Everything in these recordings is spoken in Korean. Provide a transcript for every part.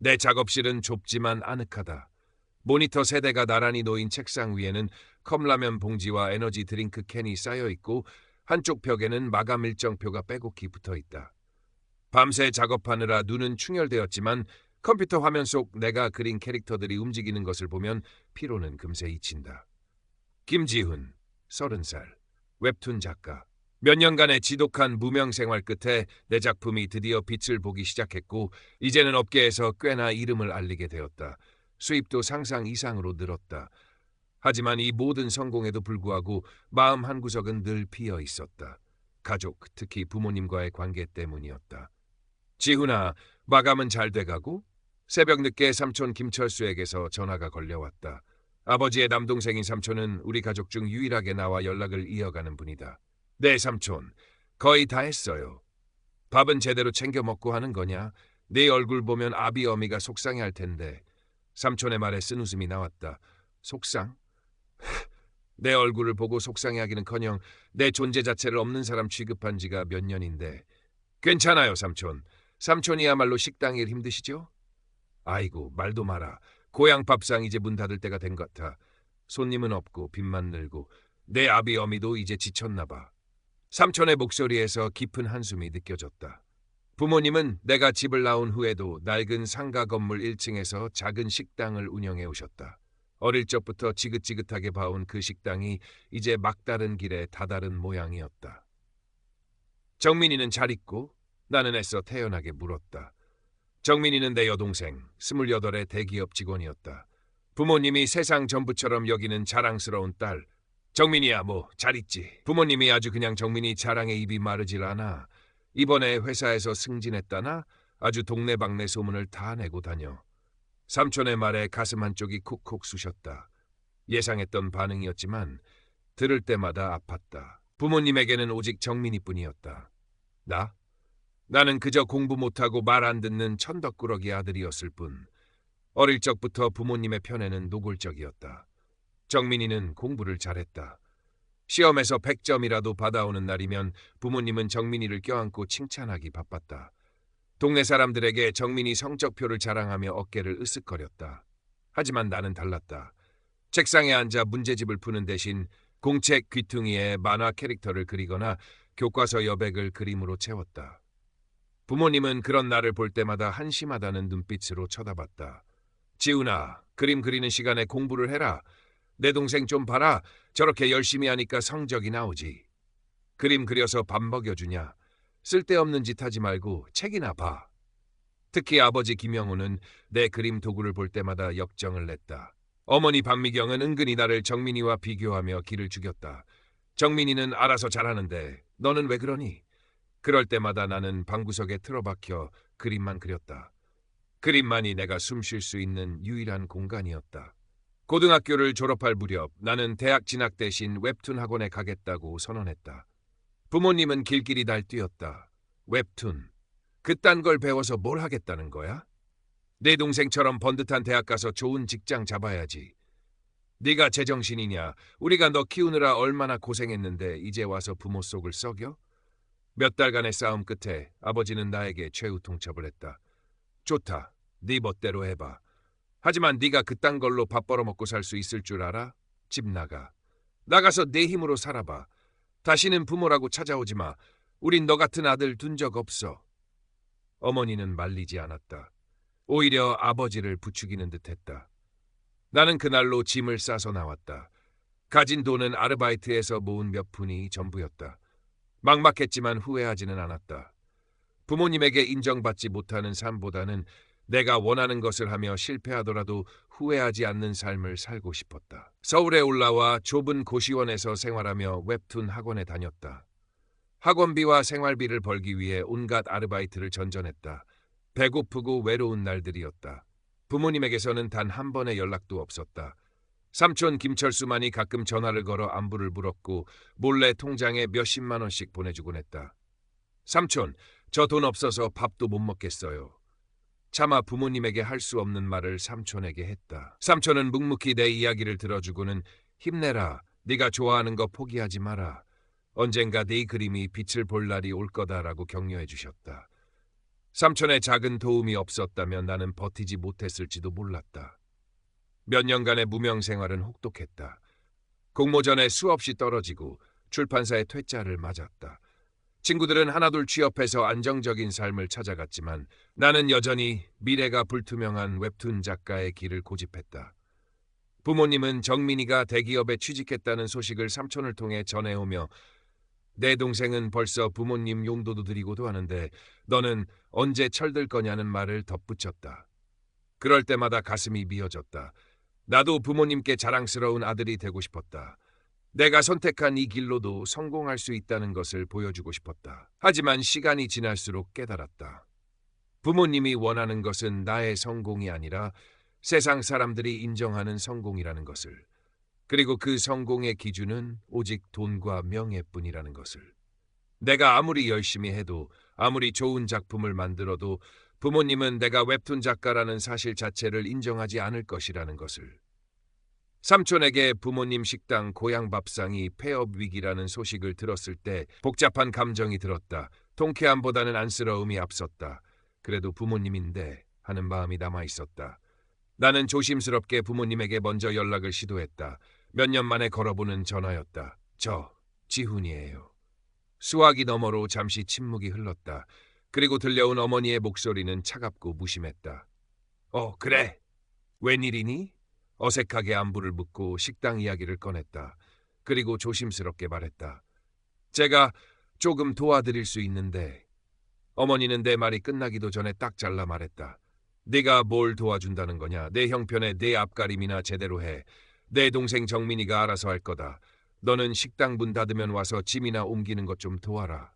내 작업실은 좁지만 아늑하다. 모니터 세대가 나란히 놓인 책상 위에는 컵라면 봉지와 에너지 드링크 캔이 쌓여 있고 한쪽 벽에는 마감 일정표가 빼곡히 붙어 있다. 밤새 작업하느라 눈은 충혈되었지만 컴퓨터 화면 속 내가 그린 캐릭터들이 움직이는 것을 보면 피로는 금세 잊힌다. 김지훈, 30살, 웹툰 작가. 몇 년간의 지독한 무명 생활 끝에 내 작품이 드디어 빛을 보기 시작했고 이제는 업계에서 꽤나 이름을 알리게 되었다. 수입도 상상 이상으로 늘었다. 하지만 이 모든 성공에도 불구하고 마음 한구석은 늘 비어 있었다. 가족, 특히 부모님과의 관계 때문이었다. 지훈아, 마감은 잘 돼가고? 새벽 늦게 삼촌 김철수에게서 전화가 걸려왔다. 아버지의 남동생인 삼촌은 우리 가족 중 유일하게 나와 연락을 이어가는 분이다. 네, 삼촌. 거의 다 했어요. 밥은 제대로 챙겨 먹고 하는 거냐? 네 얼굴 보면 아비 어미가 속상해할 텐데. 삼촌의 말에 쓴웃음이 나왔다. 속상? 내 얼굴을 보고 속상해하기는커녕 내 존재 자체를 없는 사람 취급한 지가 몇 년인데. 괜찮아요, 삼촌. 삼촌이야말로 식당 일 힘드시죠? 아이고, 말도 마라. 고향 밥상 이제 문 닫을 때가 된 것 같아. 손님은 없고 빚만 늘고 내 아비 어미도 이제 지쳤나 봐. 삼촌의 목소리에서 깊은 한숨이 느껴졌다. 부모님은 내가 집을 나온 후에도 낡은 상가 건물 1층에서 작은 식당을 운영해 오셨다. 어릴 적부터 지긋지긋하게 봐온 그 식당이 이제 막다른 길에 다다른 모양이었다. 정민이는 잘 있고? 나는 애써 태연하게 물었다. 정민이는 내 여동생, 28의 대기업 직원이었다. 부모님이 세상 전부처럼 여기는 자랑스러운 딸. 정민이야 뭐 잘 있지. 부모님이 아주 그냥 정민이 자랑에 입이 마르질 않아. 이번에 회사에서 승진했다나 아주 동네방네 소문을 다 내고 다녀. 삼촌의 말에 가슴 한쪽이 쿡쿡 쑤셨다. 예상했던 반응이었지만 들을 때마다 아팠다. 부모님에게는 오직 정민이뿐이었다. 나는 그저 공부 못하고 말 안 듣는 천덕꾸러기 아들이었을 뿐. 어릴 적부터 부모님의 편에는 노골적이었다. 정민이는 공부를 잘했다. 시험에서 100점이라도 받아오는 날이면 부모님은 정민이를 껴안고 칭찬하기 바빴다. 동네 사람들에게 정민이 성적표를 자랑하며 어깨를 으쓱거렸다. 하지만 나는 달랐다. 책상에 앉아 문제집을 푸는 대신 공책 귀퉁이에 만화 캐릭터를 그리거나 교과서 여백을 그림으로 채웠다. 부모님은 그런 나를 볼 때마다 한심하다는 눈빛으로 쳐다봤다. 지훈아, 그림 그리는 시간에 공부를 해라. 내 동생 좀 봐라. 저렇게 열심히 하니까 성적이 나오지. 그림 그려서 밥 먹여주냐. 쓸데없는 짓 하지 말고 책이나 봐. 특히 아버지 김영우는 내 그림 도구를 볼 때마다 역정을 냈다. 어머니 박미경은 은근히 나를 정민이와 비교하며 기를 죽였다. 정민이는 알아서 잘하는데 너는 왜 그러니? 그럴 때마다 나는 방구석에 틀어박혀 그림만 그렸다. 그림만이 내가 숨 쉴 수 있는 유일한 공간이었다. 고등학교를 졸업할 무렵 나는 대학 진학 대신 웹툰 학원에 가겠다고 선언했다. 부모님은 길길이 날뛰었다. 웹툰. 그딴 걸 배워서 뭘 하겠다는 거야? 내 동생처럼 번듯한 대학 가서 좋은 직장 잡아야지. 네가 제정신이냐? 우리가 너 키우느라 얼마나 고생했는데 이제 와서 부모 속을 썩여? 몇 달간의 싸움 끝에 아버지는 나에게 최후 통첩을 했다. 좋다. 네 멋대로 해봐. 하지만 네가 그딴 걸로 밥 벌어먹고 살 수 있을 줄 알아? 집 나가. 나가서 내 힘으로 살아봐. 다시는 부모라고 찾아오지 마. 우린 너 같은 아들 둔 적 없어. 어머니는 말리지 않았다. 오히려 아버지를 부추기는 듯했다. 나는 그날로 짐을 싸서 나왔다. 가진 돈은 아르바이트에서 모은 몇 푼이 전부였다. 막막했지만 후회하지는 않았다. 부모님에게 인정받지 못하는 삶보다는 내가 원하는 것을 하며 실패하더라도 후회하지 않는 삶을 살고 싶었다. 서울에 올라와 좁은 고시원에서 생활하며 웹툰 학원에 다녔다. 학원비와 생활비를 벌기 위해 온갖 아르바이트를 전전했다. 배고프고 외로운 날들이었다. 부모님에게서는 단 한 번의 연락도 없었다. 삼촌 김철수만이 가끔 전화를 걸어 안부를 물었고 몰래 통장에 몇십만 원씩 보내주곤 했다. 삼촌, 저 돈 없어서 밥도 못 먹겠어요. 차마 부모님에게 할 수 없는 말을 삼촌에게 했다. 삼촌은 묵묵히 내 이야기를 들어주고는 힘내라. 네가 좋아하는 거 포기하지 마라. 언젠가 네 그림이 빛을 볼 날이 올 거다라고 격려해 주셨다. 삼촌의 작은 도움이 없었다면 나는 버티지 못했을지도 몰랐다. 몇 년간의 무명 생활은 혹독했다. 공모전에 수없이 떨어지고 출판사의 퇴짜를 맞았다. 친구들은 하나둘 취업해서 안정적인 삶을 찾아갔지만 나는 여전히 미래가 불투명한 웹툰 작가의 길을 고집했다. 부모님은 정민이가 대기업에 취직했다는 소식을 삼촌을 통해 전해오며 내 동생은 벌써 부모님 용도도 드리고도 하는데 너는 언제 철들 거냐는 말을 덧붙였다. 그럴 때마다 가슴이 미어졌다. 나도 부모님께 자랑스러운 아들이 되고 싶었다. 내가 선택한 이 길로도 성공할 수 있다는 것을 보여주고 싶었다. 하지만 시간이 지날수록 깨달았다. 부모님이 원하는 것은 나의 성공이 아니라 세상 사람들이 인정하는 성공이라는 것을. 그리고 그 성공의 기준은 오직 돈과 명예뿐이라는 것을. 내가 아무리 열심히 해도 아무리 좋은 작품을 만들어도 부모님은 내가 웹툰 작가라는 사실 자체를 인정하지 않을 것이라는 것을. 삼촌에게 부모님 식당 고향 밥상이 폐업 위기라는 소식을 들었을 때 복잡한 감정이 들었다. 통쾌함보다는 안쓰러움이 앞섰다. 그래도 부모님인데 하는 마음이 남아있었다. 나는 조심스럽게 부모님에게 먼저 연락을 시도했다. 몇 년 만에 걸어보는 전화였다. 저 지훈이에요. 수화기 너머로 잠시 침묵이 흘렀다. 그리고 들려온 어머니의 목소리는 차갑고 무심했다. 그래. 웬일이니? 어색하게 안부를 묻고 식당 이야기를 꺼냈다. 그리고 조심스럽게 말했다. 제가 조금 도와드릴 수 있는데. 어머니는 내 말이 끝나기도 전에 딱 잘라 말했다. 네가 뭘 도와준다는 거냐? 내 형편에 내 앞가림이나 제대로 해. 내 동생 정민이가 알아서 할 거다. 너는 식당 문 닫으면 와서 짐이나 옮기는 것 좀 도와라.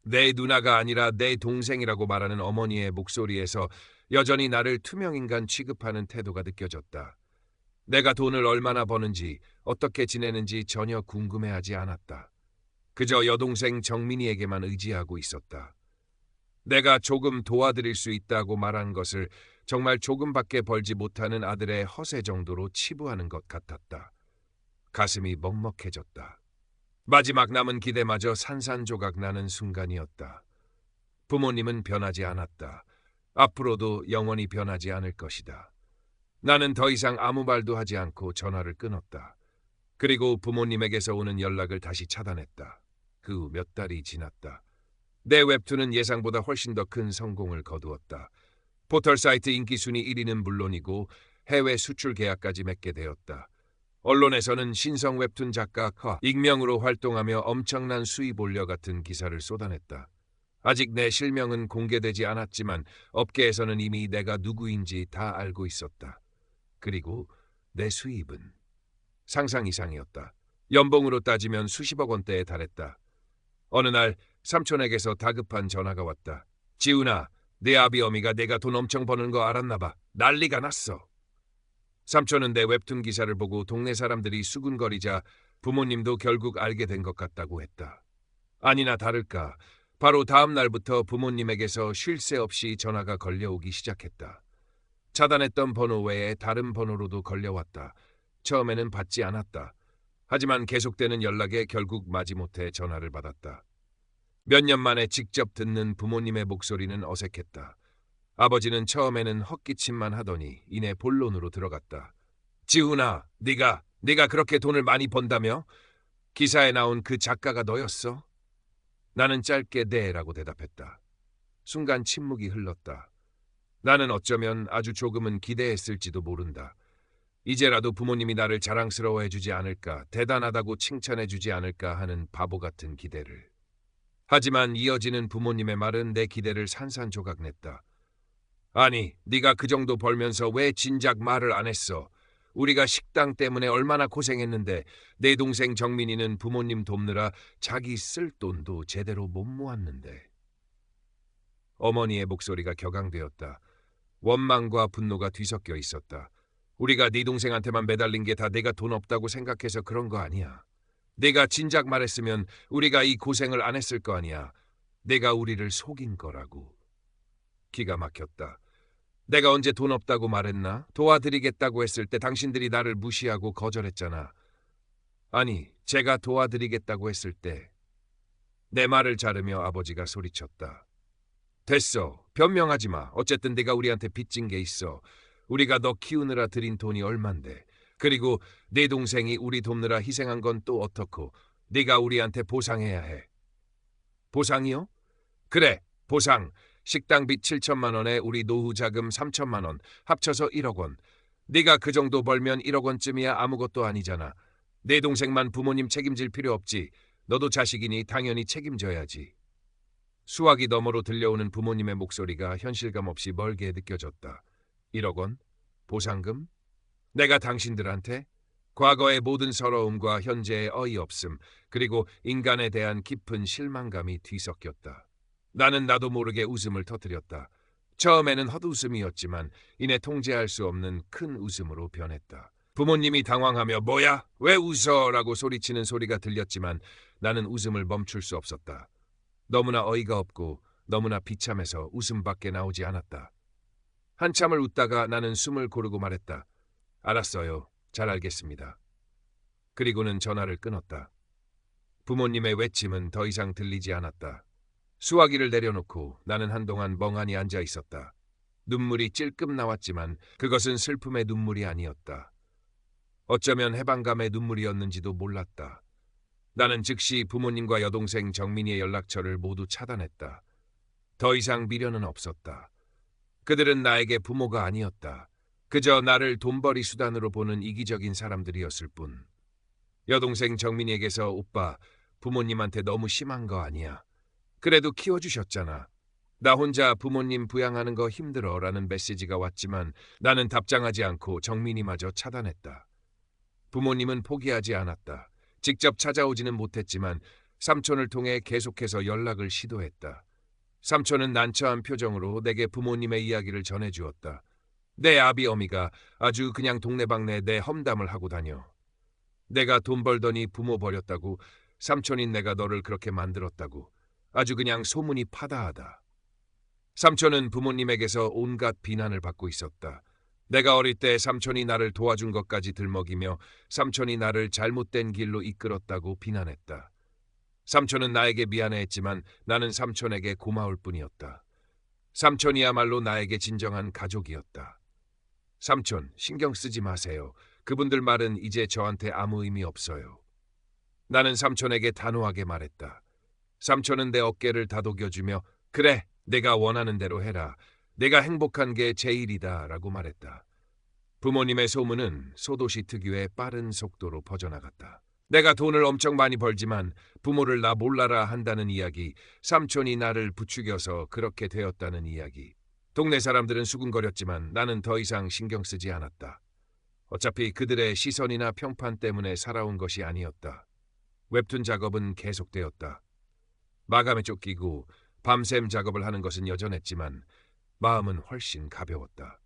내 누나가 아니라 내 동생이라고 말하는 어머니의 목소리에서 여전히 나를 투명인간 취급하는 태도가 느껴졌다. 내가 돈을 얼마나 버는지 어떻게 지내는지 전혀 궁금해하지 않았다. 그저 여동생 정민이에게만 의지하고 있었다. 내가 조금 도와드릴 수 있다고 말한 것을 정말 조금밖에 벌지 못하는 아들의 허세 정도로 치부하는 것 같았다. 가슴이 먹먹해졌다. 마지막 남은 기대마저 산산조각 나는 순간이었다. 부모님은 변하지 않았다. 앞으로도 영원히 변하지 않을 것이다. 나는 더 이상 아무 말도 하지 않고 전화를 끊었다. 그리고 부모님에게서 오는 연락을 다시 차단했다. 그 후 몇 달이 지났다. 내 웹툰은 예상보다 훨씬 더 큰 성공을 거두었다. 포털사이트 인기 순위 1위는 물론이고 해외 수출 계약까지 맺게 되었다. 언론에서는 신성 웹툰 작가 커 익명으로 활동하며 엄청난 수입 올려 같은 기사를 쏟아냈다. 아직 내 실명은 공개되지 않았지만 업계에서는 이미 내가 누구인지 다 알고 있었다. 그리고 내 수입은 상상 이상이었다. 연봉으로 따지면 수십억 원대에 달했다. 어느 날 삼촌에게서 다급한 전화가 왔다. 지훈아, 내 아비 어미가 내가 돈 엄청 버는 거 알았나 봐. 난리가 났어. 삼촌은 내 웹툰 기사를 보고 동네 사람들이 수군거리자 부모님도 결국 알게 된 것 같다고 했다. 아니나 다를까 바로 다음 날부터 부모님에게서 쉴 새 없이 전화가 걸려오기 시작했다. 차단했던 번호 외에 다른 번호로도 걸려왔다. 처음에는 받지 않았다. 하지만 계속되는 연락에 결국 마지못해 전화를 받았다. 몇 년 만에 직접 듣는 부모님의 목소리는 어색했다. 아버지는 처음에는 헛기침만 하더니 이내 본론으로 들어갔다. 지훈아, 네가 그렇게 돈을 많이 번다며? 기사에 나온 그 작가가 너였어? 나는 짧게 네라고 대답했다. 순간 침묵이 흘렀다. 나는 어쩌면 아주 조금은 기대했을지도 모른다. 이제라도 부모님이 나를 자랑스러워해주지 않을까, 대단하다고 칭찬해주지 않을까 하는 바보 같은 기대를. 하지만 이어지는 부모님의 말은 내 기대를 산산조각냈다. 아니, 네가 그 정도 벌면서 왜 진작 말을 안 했어? 우리가 식당 때문에 얼마나 고생했는데 내 동생 정민이는 부모님 돕느라 자기 쓸 돈도 제대로 못 모았는데. 어머니의 목소리가 격앙되었다. 원망과 분노가 뒤섞여 있었다. 우리가 네 동생한테만 매달린 게 다 내가 돈 없다고 생각해서 그런 거 아니야. 내가 진작 말했으면 우리가 이 고생을 안 했을 거 아니야. 내가 우리를 속인 거라고. 기가 막혔다. 내가 언제 돈 없다고 말했나? 도와드리겠다고 했을 때 당신들이 나를 무시하고 거절했잖아. 아니, 제가 도와드리겠다고 했을 때. 내 말을 자르며 아버지가 소리쳤다. 됐어. 변명하지 마. 어쨌든 네가 우리한테 빚진 게 있어. 우리가 너 키우느라 들인 돈이 얼만데. 그리고 네 동생이 우리 돕느라 희생한 건 또 어떻고. 네가 우리한테 보상해야 해. 보상이요? 그래, 보상. 식당비 7천만 원에 우리 노후 자금 3천만 원, 합쳐서 1억 원. 네가 그 정도 벌면 1억 원쯤이야 아무것도 아니잖아. 내 동생만 부모님 책임질 필요 없지. 너도 자식이니 당연히 책임져야지. 수화기 너머로 들려오는 부모님의 목소리가 현실감 없이 멀게 느껴졌다. 1억 원? 보상금? 내가 당신들한테? 과거의 모든 서러움과 현재의 어이없음, 그리고 인간에 대한 깊은 실망감이 뒤섞였다. 나는 나도 모르게 웃음을 터뜨렸다. 처음에는 헛웃음이었지만 이내 통제할 수 없는 큰 웃음으로 변했다. 부모님이 당황하며 뭐야? 왜 웃어? 라고 소리치는 소리가 들렸지만 나는 웃음을 멈출 수 없었다. 너무나 어이가 없고 너무나 비참해서 웃음밖에 나오지 않았다. 한참을 웃다가 나는 숨을 고르고 말했다. 알았어요. 잘 알겠습니다. 그리고는 전화를 끊었다. 부모님의 외침은 더 이상 들리지 않았다. 수화기를 내려놓고 나는 한동안 멍하니 앉아 있었다. 눈물이 찔끔 나왔지만 그것은 슬픔의 눈물이 아니었다. 어쩌면 해방감의 눈물이었는지도 몰랐다. 나는 즉시 부모님과 여동생 정민이의 연락처를 모두 차단했다. 더 이상 미련은 없었다. 그들은 나에게 부모가 아니었다. 그저 나를 돈벌이 수단으로 보는 이기적인 사람들이었을 뿐. 여동생 정민이에게서 오빠, 부모님한테 너무 심한 거 아니야. 그래도 키워주셨잖아. 나 혼자 부모님 부양하는 거 힘들어 라는 메시지가 왔지만 나는 답장하지 않고 정민이마저 차단했다. 부모님은 포기하지 않았다. 직접 찾아오지는 못했지만 삼촌을 통해 계속해서 연락을 시도했다. 삼촌은 난처한 표정으로 내게 부모님의 이야기를 전해주었다. 내 아비 어미가 아주 그냥 동네방네 내 험담을 하고 다녀. 내가 돈 벌더니 부모 버렸다고, 삼촌인 내가 너를 그렇게 만들었다고. 아주 그냥 소문이 파다하다. 삼촌은 부모님에게서 온갖 비난을 받고 있었다. 내가 어릴 때 삼촌이 나를 도와준 것까지 들먹이며 삼촌이 나를 잘못된 길로 이끌었다고 비난했다. 삼촌은 나에게 미안해했지만 나는 삼촌에게 고마울 뿐이었다. 삼촌이야말로 나에게 진정한 가족이었다. 삼촌, 신경 쓰지 마세요. 그분들 말은 이제 저한테 아무 의미 없어요. 나는 삼촌에게 단호하게 말했다. 삼촌은 내 어깨를 다독여주며 그래, 내가 원하는 대로 해라. 내가 행복한 게 제일이다 라고 말했다. 부모님의 소문은 소도시 특유의 빠른 속도로 퍼져나갔다. 내가 돈을 엄청 많이 벌지만 부모를 나 몰라라 한다는 이야기, 삼촌이 나를 부추겨서 그렇게 되었다는 이야기. 동네 사람들은 수군거렸지만 나는 더 이상 신경 쓰지 않았다. 어차피 그들의 시선이나 평판 때문에 살아온 것이 아니었다. 웹툰 작업은 계속되었다. 마감에 쫓기고 밤샘 작업을 하는 것은 여전했지만 마음은 훨씬 가벼웠다.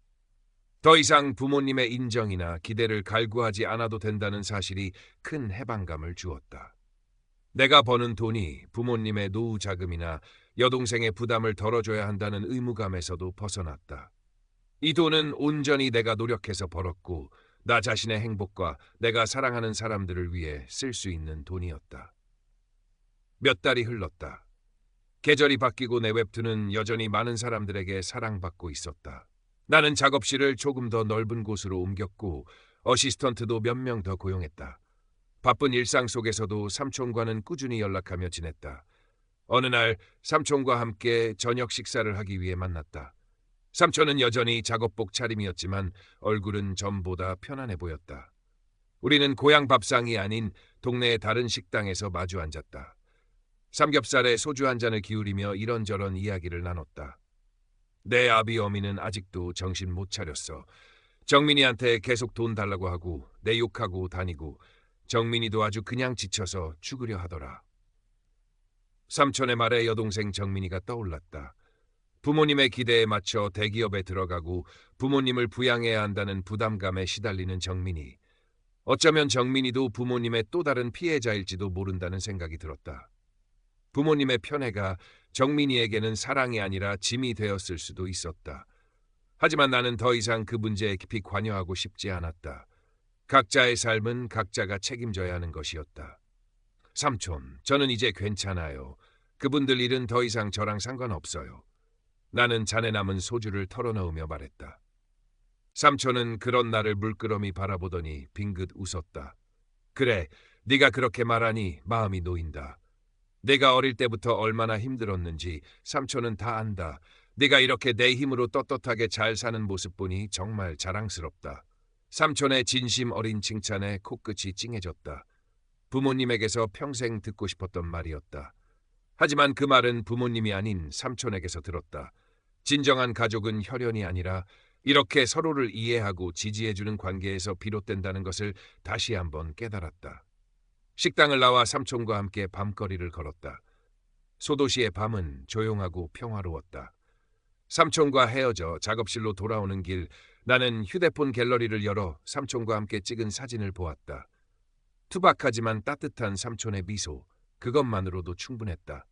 더 이상 부모님의 인정이나 기대를 갈구하지 않아도 된다는 사실이 큰 해방감을 주었다. 내가 버는 돈이 부모님의 노후 자금이나 여동생의 부담을 덜어줘야 한다는 의무감에서도 벗어났다. 이 돈은 온전히 내가 노력해서 벌었고 나 자신의 행복과 내가 사랑하는 사람들을 위해 쓸 수 있는 돈이었다. 몇 달이 흘렀다. 계절이 바뀌고 내 웹툰은 여전히 많은 사람들에게 사랑받고 있었다. 나는 작업실을 조금 더 넓은 곳으로 옮겼고 어시스턴트도 몇 명 더 고용했다. 바쁜 일상 속에서도 삼촌과는 꾸준히 연락하며 지냈다. 어느 날 삼촌과 함께 저녁 식사를 하기 위해 만났다. 삼촌은 여전히 작업복 차림이었지만 얼굴은 전보다 편안해 보였다. 우리는 고향 밥상이 아닌 동네의 다른 식당에서 마주 앉았다. 삼겹살에 소주 한 잔을 기울이며 이런저런 이야기를 나눴다. 내 아비 어미는 아직도 정신 못 차렸어. 정민이한테 계속 돈 달라고 하고 내 욕하고 다니고 정민이도 아주 그냥 지쳐서 죽으려 하더라. 삼촌의 말에 여동생 정민이가 떠올랐다. 부모님의 기대에 맞춰 대기업에 들어가고 부모님을 부양해야 한다는 부담감에 시달리는 정민이. 어쩌면 정민이도 부모님의 또 다른 피해자일지도 모른다는 생각이 들었다. 부모님의 편애가 정민이에게는 사랑이 아니라 짐이 되었을 수도 있었다. 하지만 나는 더 이상 그 문제에 깊이 관여하고 싶지 않았다. 각자의 삶은 각자가 책임져야 하는 것이었다. 삼촌, 저는 이제 괜찮아요. 그분들 일은 더 이상 저랑 상관없어요. 나는 잔에 남은 소주를 털어넣으며 말했다. 삼촌은 그런 나를 물끄러미 바라보더니 빙긋 웃었다. 그래, 네가 그렇게 말하니 마음이 놓인다. 내가 어릴 때부터 얼마나 힘들었는지 삼촌은 다 안다. 네가 이렇게 내 힘으로 떳떳하게 잘 사는 모습 보니 정말 자랑스럽다. 삼촌의 진심 어린 칭찬에 코끝이 찡해졌다. 부모님에게서 평생 듣고 싶었던 말이었다. 하지만 그 말은 부모님이 아닌 삼촌에게서 들었다. 진정한 가족은 혈연이 아니라 이렇게 서로를 이해하고 지지해주는 관계에서 비롯된다는 것을 다시 한번 깨달았다. 식당을 나와 삼촌과 함께 밤거리를 걸었다. 소도시의 밤은 조용하고 평화로웠다. 삼촌과 헤어져 작업실로 돌아오는 길, 나는 휴대폰 갤러리를 열어 삼촌과 함께 찍은 사진을 보았다. 투박하지만 따뜻한 삼촌의 미소, 그것만으로도 충분했다.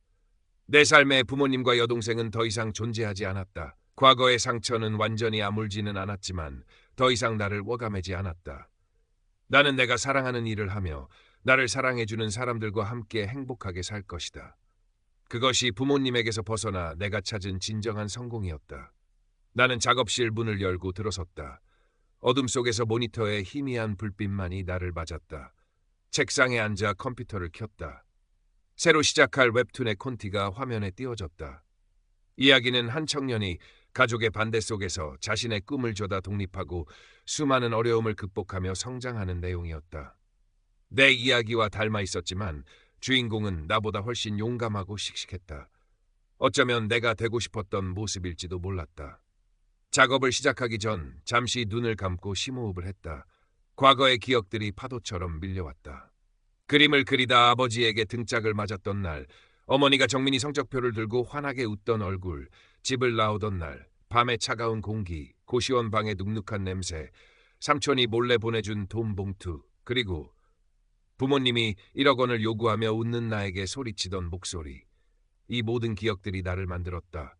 내 삶에 부모님과 여동생은 더 이상 존재하지 않았다. 과거의 상처는 완전히 아물지는 않았지만 더 이상 나를 워감하지 않았다. 나는 내가 사랑하는 일을 하며 나를 사랑해주는 사람들과 함께 행복하게 살 것이다. 그것이 부모님에게서 벗어나 내가 찾은 진정한 성공이었다. 나는 작업실 문을 열고 들어섰다. 어둠 속에서 모니터의 희미한 불빛만이 나를 맞았다. 책상에 앉아 컴퓨터를 켰다. 새로 시작할 웹툰의 콘티가 화면에 띄워졌다. 이야기는 한 청년이 가족의 반대 속에서 자신의 꿈을 좇아 독립하고 수많은 어려움을 극복하며 성장하는 내용이었다. 내 이야기와 닮아 있었지만 주인공은 나보다 훨씬 용감하고 씩씩했다. 어쩌면 내가 되고 싶었던 모습일지도 몰랐다. 작업을 시작하기 전 잠시 눈을 감고 심호흡을 했다. 과거의 기억들이 파도처럼 밀려왔다. 그림을 그리다 아버지에게 등짝을 맞았던 날, 어머니가 정민이 성적표를 들고 환하게 웃던 얼굴, 집을 나오던 날, 밤의 차가운 공기, 고시원 방의 눅눅한 냄새, 삼촌이 몰래 보내준 돈 봉투, 그리고 부모님이 1억 원을 요구하며 웃는 나에게 소리치던 목소리. 이 모든 기억들이 나를 만들었다.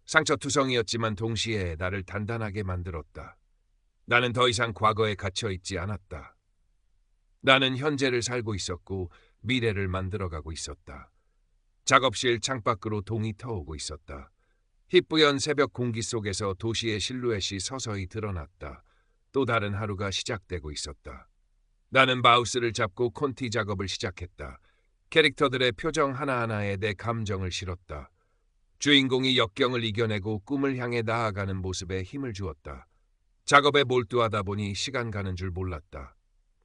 상처투성이었지만 동시에 나를 단단하게 만들었다. 나는 더 이상 과거에 갇혀있지 않았다. 나는 현재를 살고 있었고 미래를 만들어가고 있었다. 작업실 창밖으로 동이 터오고 있었다. 희뿌연 새벽 공기 속에서 도시의 실루엣이 서서히 드러났다. 또 다른 하루가 시작되고 있었다. 나는 마우스를 잡고 콘티 작업을 시작했다. 캐릭터들의 표정 하나하나에 내 감정을 실었다. 주인공이 역경을 이겨내고 꿈을 향해 나아가는 모습에 힘을 주었다. 작업에 몰두하다 보니 시간 가는 줄 몰랐다.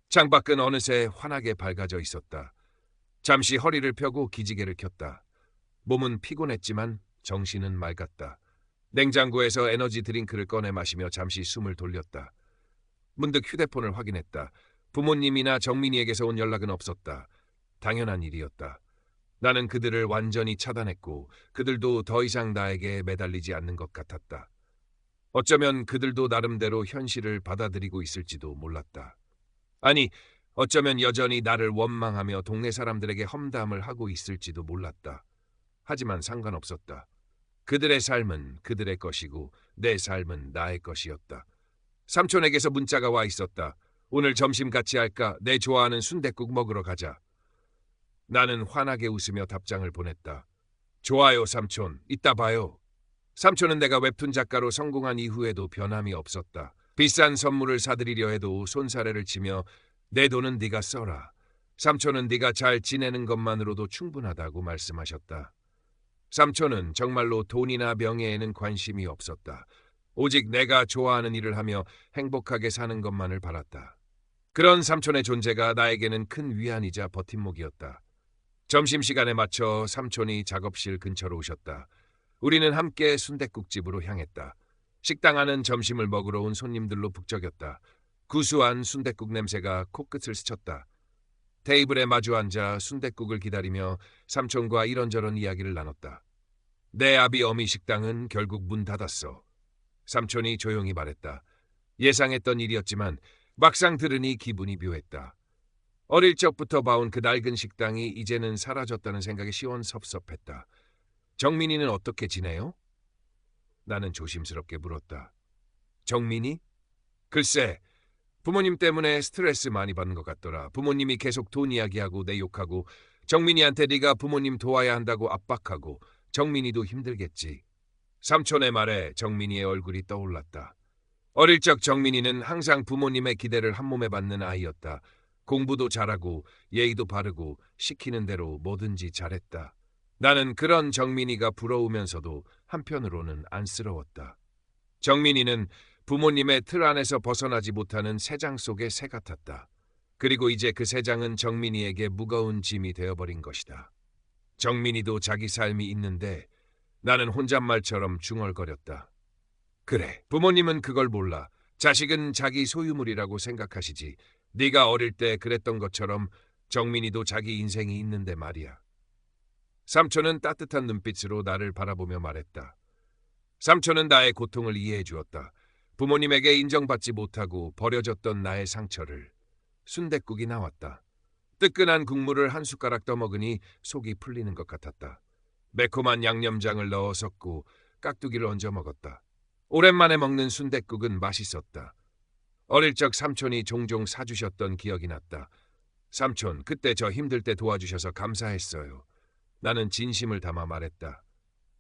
창밖은 어느새 환하게 밝아져 있었다. 잠시 허리를 펴고 기지개를 켰다. 몸은 피곤했지만 정신은 맑았다. 냉장고에서 에너지 드링크를 꺼내 마시며 잠시 숨을 돌렸다. 문득 휴대폰을 확인했다. 부모님이나 정민이에게서 온 연락은 없었다. 당연한 일이었다. 나는 그들을 완전히 차단했고 그들도 더 이상 나에게 매달리지 않는 것 같았다. 어쩌면 그들도 나름대로 현실을 받아들이고 있을지도 몰랐다. 아니, 어쩌면 여전히 나를 원망하며 동네 사람들에게 험담을 하고 있을지도 몰랐다. 하지만 상관없었다. 그들의 삶은 그들의 것이고 내 삶은 나의 것이었다. 삼촌에게서 문자가 와 있었다. 오늘 점심 같이 할까? 내 좋아하는 순댓국 먹으러 가자. 나는 환하게 웃으며 답장을 보냈다. 좋아요, 삼촌. 이따 봐요. 삼촌은 내가 웹툰 작가로 성공한 이후에도 변함이 없었다. 비싼 선물을 사드리려 해도 손사래를 치며 내 돈은 네가 써라. 삼촌은 네가 잘 지내는 것만으로도 충분하다고 말씀하셨다. 삼촌은 정말로 돈이나 명예에는 관심이 없었다. 오직 내가 좋아하는 일을 하며 행복하게 사는 것만을 바랐다. 그런 삼촌의 존재가 나에게는 큰 위안이자 버팀목이었다. 점심시간에 맞춰 삼촌이 작업실 근처로 오셨다. 우리는 함께 순댓국집으로 향했다. 식당 안은 점심을 먹으러 온 손님들로 북적였다. 구수한 순댓국 냄새가 코끝을 스쳤다. 테이블에 마주 앉아 순댓국을 기다리며 삼촌과 이런저런 이야기를 나눴다. 내 아비 어미 식당은 결국 문 닫았어. 삼촌이 조용히 말했다. 예상했던 일이었지만 막상 들으니 기분이 묘했다. 어릴 적부터 봐온 그 낡은 식당이 이제는 사라졌다는 생각에 시원섭섭했다. 정민이는 어떻게 지내요? 나는 조심스럽게 물었다. 정민이? 글쎄, 부모님 때문에 스트레스 많이 받는 것 같더라. 부모님이 계속 돈 이야기하고 내 욕하고 정민이한테 네가 부모님 도와야 한다고 압박하고 정민이도 힘들겠지. 삼촌의 말에 정민이의 얼굴이 떠올랐다. 어릴 적 정민이는 항상 부모님의 기대를 한몸에 받는 아이였다. 공부도 잘하고 예의도 바르고 시키는 대로 뭐든지 잘했다. 나는 그런 정민이가 부러우면서도 한편으로는 안쓰러웠다. 정민이는 부모님의 틀 안에서 벗어나지 못하는 새장 속의 새 같았다. 그리고 이제 그 새장은 정민이에게 무거운 짐이 되어버린 것이다. 정민이도 자기 삶이 있는데 나는 혼잣말처럼 중얼거렸다. 그래, 부모님은 그걸 몰라. 자식은 자기 소유물이라고 생각하시지. 네가 어릴 때 그랬던 것처럼 정민이도 자기 인생이 있는데 말이야. 삼촌은 따뜻한 눈빛으로 나를 바라보며 말했다. 삼촌은 나의 고통을 이해해 주었다. 부모님에게 인정받지 못하고 버려졌던 나의 상처를. 순댓국이 나왔다. 뜨끈한 국물을 한 숟가락 떠먹으니 속이 풀리는 것 같았다. 매콤한 양념장을 넣어 섞고 깍두기를 얹어 먹었다. 오랜만에 먹는 순댓국은 맛있었다. 어릴 적 삼촌이 종종 사주셨던 기억이 났다. 삼촌, 그때 저 힘들 때 도와주셔서 감사했어요. 나는 진심을 담아 말했다.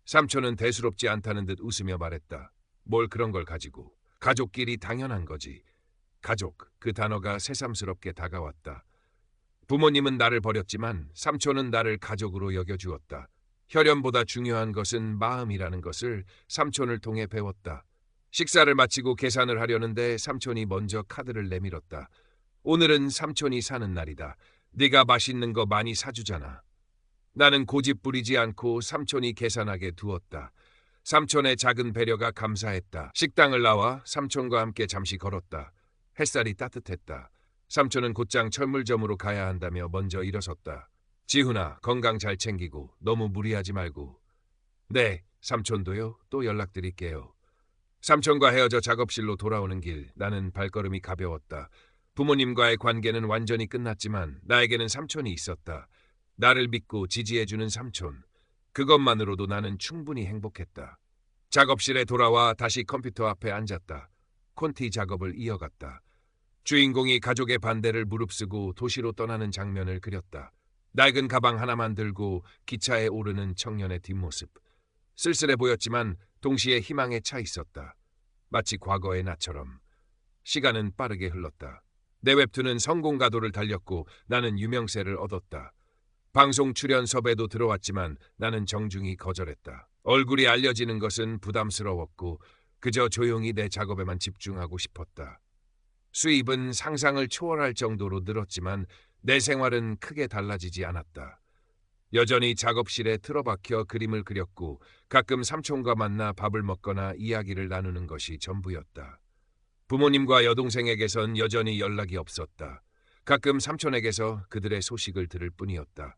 삼촌은 대수롭지 않다는 듯 웃으며 말했다. 뭘 그런 걸 가지고. 가족끼리 당연한 거지. 가족, 그 단어가 새삼스럽게 다가왔다. 부모님은 나를 버렸지만 삼촌은 나를 가족으로 여겨주었다. 혈연보다 중요한 것은 마음이라는 것을 삼촌을 통해 배웠다. 식사를 마치고 계산을 하려는데 삼촌이 먼저 카드를 내밀었다. 오늘은 삼촌이 사는 날이다. 네가 맛있는 거 많이 사주잖아. 나는 고집 부리지 않고 삼촌이 계산하게 두었다. 삼촌의 작은 배려가 감사했다. 식당을 나와 삼촌과 함께 잠시 걸었다. 햇살이 따뜻했다. 삼촌은 곧장 철물점으로 가야 한다며 먼저 일어섰다. 지훈아, 건강 잘 챙기고 너무 무리하지 말고. 네, 삼촌도요. 또 연락드릴게요. 삼촌과 헤어져 작업실로 돌아오는 길, 나는 발걸음이 가벼웠다. 부모님과의 관계는 완전히 끝났지만 나에게는 삼촌이 있었다. 나를 믿고 지지해주는 삼촌. 그것만으로도 나는 충분히 행복했다. 작업실에 돌아와 다시 컴퓨터 앞에 앉았다. 콘티 작업을 이어갔다. 주인공이 가족의 반대를 무릅쓰고 도시로 떠나는 장면을 그렸다. 낡은 가방 하나만 들고 기차에 오르는 청년의 뒷모습. 쓸쓸해 보였지만 동시에 희망에 차 있었다. 마치 과거의 나처럼. 시간은 빠르게 흘렀다. 내 웹툰은 성공 가도를 달렸고 나는 유명세를 얻었다. 방송 출연 섭외도 들어왔지만 나는 정중히 거절했다. 얼굴이 알려지는 것은 부담스러웠고 그저 조용히 내 작업에만 집중하고 싶었다. 수입은 상상을 초월할 정도로 늘었지만 내 생활은 크게 달라지지 않았다. 여전히 작업실에 틀어박혀 그림을 그렸고 가끔 삼촌과 만나 밥을 먹거나 이야기를 나누는 것이 전부였다. 부모님과 여동생에게선 여전히 연락이 없었다. 가끔 삼촌에게서 그들의 소식을 들을 뿐이었다.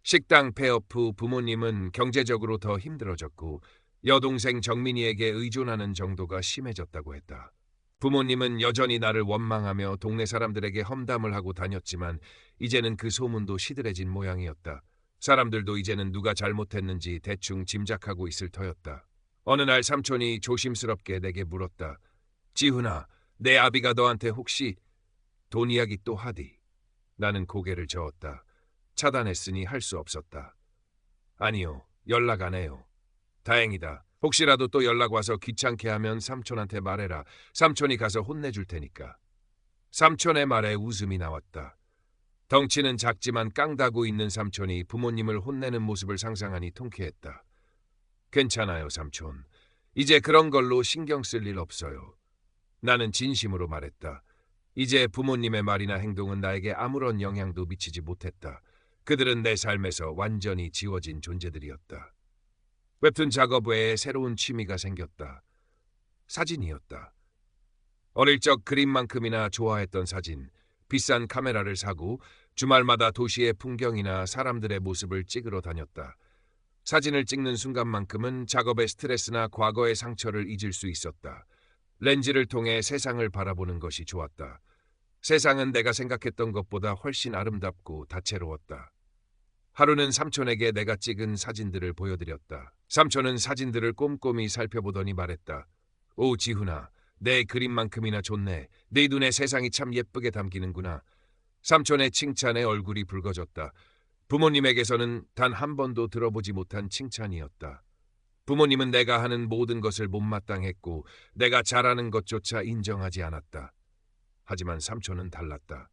식당 폐업 후 부모님은 경제적으로 더 힘들어졌고 여동생 정민이에게 의존하는 정도가 심해졌다고 했다. 부모님은 여전히 나를 원망하며 동네 사람들에게 험담을 하고 다녔지만 이제는 그 소문도 시들해진 모양이었다. 사람들도 이제는 누가 잘못했는지 대충 짐작하고 있을 터였다. 어느 날 삼촌이 조심스럽게 내게 물었다. 지훈아, 내 아비가 너한테 혹시 돈 이야기 또 하디? 나는 고개를 저었다. 차단했으니 할 수 없었다. 아니요, 연락 안 해요. 다행이다. 혹시라도 또 연락 와서 귀찮게 하면 삼촌한테 말해라. 삼촌이 가서 혼내줄 테니까. 삼촌의 말에 웃음이 나왔다. 덩치는 작지만 깡다구 있는 삼촌이 부모님을 혼내는 모습을 상상하니 통쾌했다. 괜찮아요, 삼촌. 이제 그런 걸로 신경 쓸 일 없어요. 나는 진심으로 말했다. 이제 부모님의 말이나 행동은 나에게 아무런 영향도 미치지 못했다. 그들은 내 삶에서 완전히 지워진 존재들이었다. 웹툰 작업 외에 새로운 취미가 생겼다. 사진이었다. 어릴 적 그림만큼이나 좋아했던 사진, 비싼 카메라를 사고 주말마다 도시의 풍경이나 사람들의 모습을 찍으러 다녔다. 사진을 찍는 순간만큼은 작업의 스트레스나 과거의 상처를 잊을 수 있었다. 렌즈를 통해 세상을 바라보는 것이 좋았다. 세상은 내가 생각했던 것보다 훨씬 아름답고 다채로웠다. 하루는 삼촌에게 내가 찍은 사진들을 보여드렸다. 삼촌은 사진들을 꼼꼼히 살펴보더니 말했다. 오, 지훈아, 내 그림만큼이나 좋네. 네 눈에 세상이 참 예쁘게 담기는구나. 삼촌의 칭찬에 얼굴이 붉어졌다. 부모님에게서는 단 한 번도 들어보지 못한 칭찬이었다. 부모님은 내가 하는 모든 것을 못마땅했고 내가 잘하는 것조차 인정하지 않았다. 하지만 삼촌은 달랐다.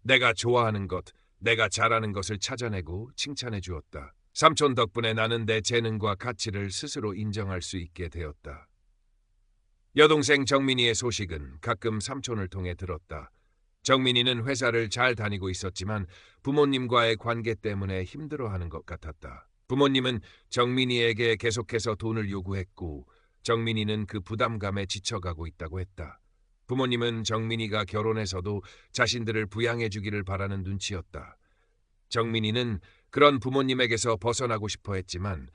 내가 좋아하는 것, 내가 잘하는 것을 찾아내고 칭찬해 주었다. 삼촌 덕분에 나는 내 재능과 가치를 스스로 인정할 수 있게 되었다. 여동생 정민이의 소식은 가끔 삼촌을 통해 들었다. 정민이는 회사를 잘 다니고 있었지만 부모님과의 관계 때문에 힘들어하는 것 같았다. 부모님은 정민이에게 계속해서 돈을 요구했고 정민이는 그 부담감에 지쳐가고 있다고 했다. 부모님은 정민이가 결혼해서도 자신들을 부양해 주기를 바라는 눈치였다. 정민이는 그런 부모님에게서 벗어나고 싶어 했지만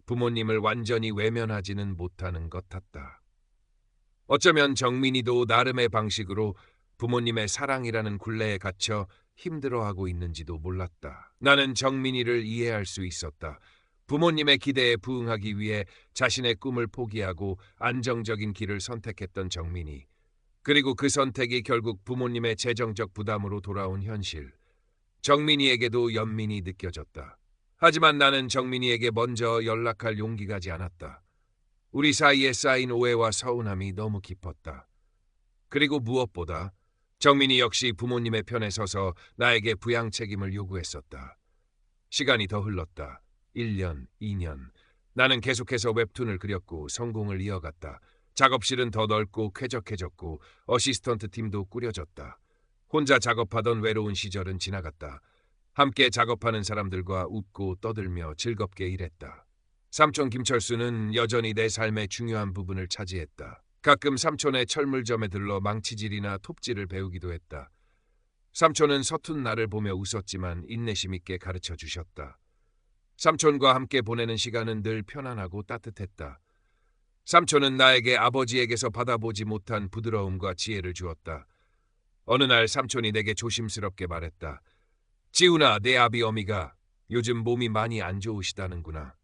부모님을 완전히 외면하지는 못하는 것 같다. 어쩌면 정민이도 나름의 방식으로 부모님의 사랑이라는 굴레에 갇혀 힘들어하고 있는지도 몰랐다. 나는 정민이를 이해할 수 있었다. 부모님의 기대에 부응하기 위해 자신의 꿈을 포기하고 안정적인 길을 선택했던 정민이. 그리고 그 선택이 결국 부모님의 재정적 부담으로 돌아온 현실. 정민이에게도 연민이 느껴졌다. 하지만 나는 정민이에게 먼저 연락할 용기가 나지 않았다. 우리 사이에 쌓인 오해와 서운함이 너무 깊었다. 그리고 무엇보다 정민이 역시 부모님의 편에 서서 나에게 부양 책임을 요구했었다. 시간이 더 흘렀다. 1년, 2년. 나는 계속해서 웹툰을 그렸고 성공을 이어갔다. 작업실은 더 넓고 쾌적해졌고 어시스턴트 팀도 꾸려졌다. 혼자 작업하던 외로운 시절은 지나갔다. 함께 작업하는 사람들과 웃고 떠들며 즐겁게 일했다. 삼촌 김철수는 여전히 내 삶의 중요한 부분을 차지했다. 가끔 삼촌의 철물점에 들러 망치질이나 톱질을 배우기도 했다. 삼촌은 서툰 나를 보며 웃었지만 인내심 있게 가르쳐 주셨다. 삼촌과 함께 보내는 시간은 늘 편안하고 따뜻했다. 삼촌은 나에게 아버지에게서 받아보지 못한 부드러움과 지혜를 주었다. 어느 날 삼촌이 내게 조심스럽게 말했다. 지훈아, 내 아비 어미가 요즘 몸이 많이 안 좋으시다는구나.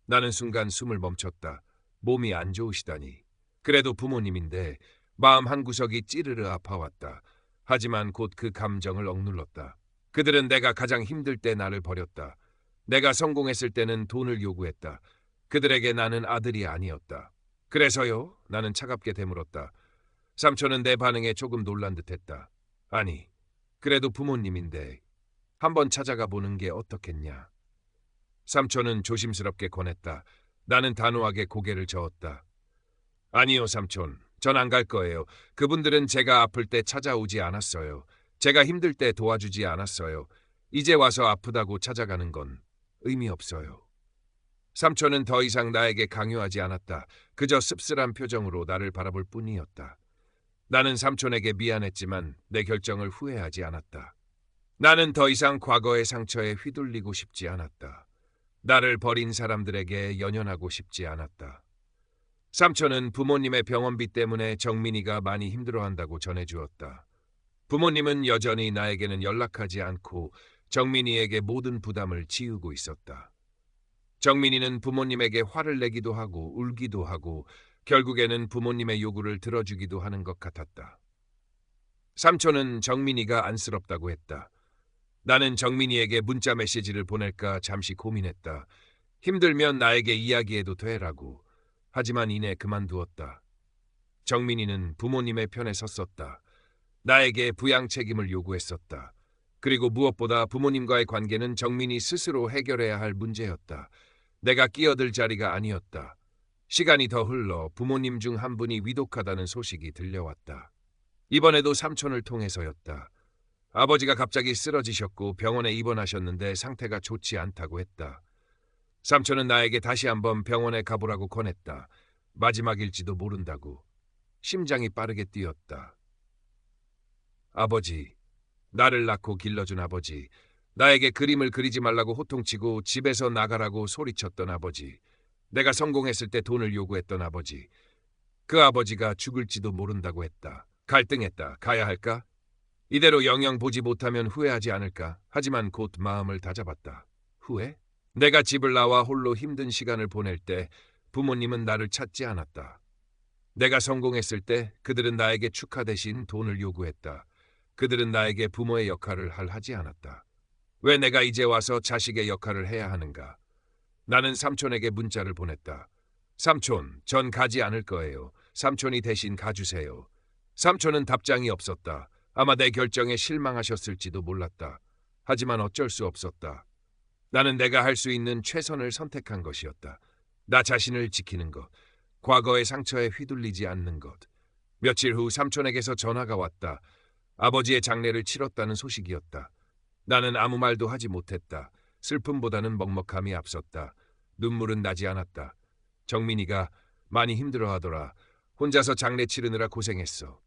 나는 순간 숨을 멈췄다. 몸이 안 좋으시다니. 그래도 부모님인데 마음 한구석이 찌르르 아파왔다. 하지만 곧 그 감정을 억눌렀다. 그들은 내가 가장 힘들 때 나를 버렸다. 내가 성공했을 때는 돈을 요구했다. 그들에게 나는 아들이 아니었다. 그래서요? 나는 차갑게 되물었다. 삼촌은 내 반응에 조금 놀란 듯했다. 아니, 그래도 부모님인데 한번 찾아가 보는 게 어떻겠냐. 삼촌은 조심스럽게 권했다. 나는 단호하게 고개를 저었다. 아니요, 삼촌. 전 안 갈 거예요. 그분들은 제가 아플 때 찾아오지 않았어요. 제가 힘들 때 도와주지 않았어요. 이제 와서 아프다고 찾아가는 건 의미 없어요. 삼촌은 더 이상 나에게 강요하지 않았다. 그저 씁쓸한 표정으로 나를 바라볼 뿐이었다. 나는 삼촌에게 미안했지만 내 결정을 후회하지 않았다. 나는 더 이상 과거의 상처에 휘둘리고 싶지 않았다. 나를 버린 사람들에게 연연하고 싶지 않았다. 삼촌은 부모님의 병원비 때문에 정민이가 많이 힘들어한다고 전해주었다. 부모님은 여전히 나에게는 연락하지 않고 정민이에게 모든 부담을 지우고 있었다. 정민이는 부모님에게 화를 내기도 하고 울기도 하고 결국에는 부모님의 요구를 들어주기도 하는 것 같았다. 삼촌은 정민이가 안쓰럽다고 했다. 나는 정민이에게 문자 메시지를 보낼까 잠시 고민했다. 힘들면 나에게 이야기해도 되라고. 하지만 이내 그만두었다. 정민이는 부모님의 편에 섰었다. 나에게 부양 책임을 요구했었다. 그리고 무엇보다 부모님과의 관계는 정민이 스스로 해결해야 할 문제였다. 내가 끼어들 자리가 아니었다. 시간이 더 흘러 부모님 중 한 분이 위독하다는 소식이 들려왔다. 이번에도 삼촌을 통해서였다. 아버지가 갑자기 쓰러지셨고 병원에 입원하셨는데 상태가 좋지 않다고 했다. 삼촌은 나에게 다시 한번 병원에 가보라고 권했다. 마지막일지도 모른다고. 심장이 빠르게 뛰었다. 아버지, 나를 낳고 길러준 아버지, 나에게 그림을 그리지 말라고 호통치고 집에서 나가라고 소리쳤던 아버지, 내가 성공했을 때 돈을 요구했던 아버지, 그 아버지가 죽을지도 모른다고 했다. 갈등했다. 가야 할까? 이대로 영영 보지 못하면 후회하지 않을까? 하지만 곧 마음을 다잡았다. 후회? 내가 집을 나와 홀로 힘든 시간을 보낼 때 부모님은 나를 찾지 않았다. 내가 성공했을 때 그들은 나에게 축하 대신 돈을 요구했다. 그들은 나에게 부모의 역할을 하지 않았다. 왜 내가 이제 와서 자식의 역할을 해야 하는가? 나는 삼촌에게 문자를 보냈다. 삼촌, 전 가지 않을 거예요. 삼촌이 대신 가주세요. 삼촌은 답장이 없었다. 아마 내 결정에 실망하셨을지도 몰랐다. 하지만 어쩔 수 없었다. 나는 내가 할 수 있는 최선을 선택한 것이었다. 나 자신을 지키는 것, 과거의 상처에 휘둘리지 않는 것. 며칠 후 삼촌에게서 전화가 왔다. 아버지의 장례를 치렀다는 소식이었다. 나는 아무 말도 하지 못했다. 슬픔보다는 먹먹함이 앞섰다. 눈물은 나지 않았다. 정민이가 많이 힘들어하더라. 혼자서 장례 치르느라 고생했어.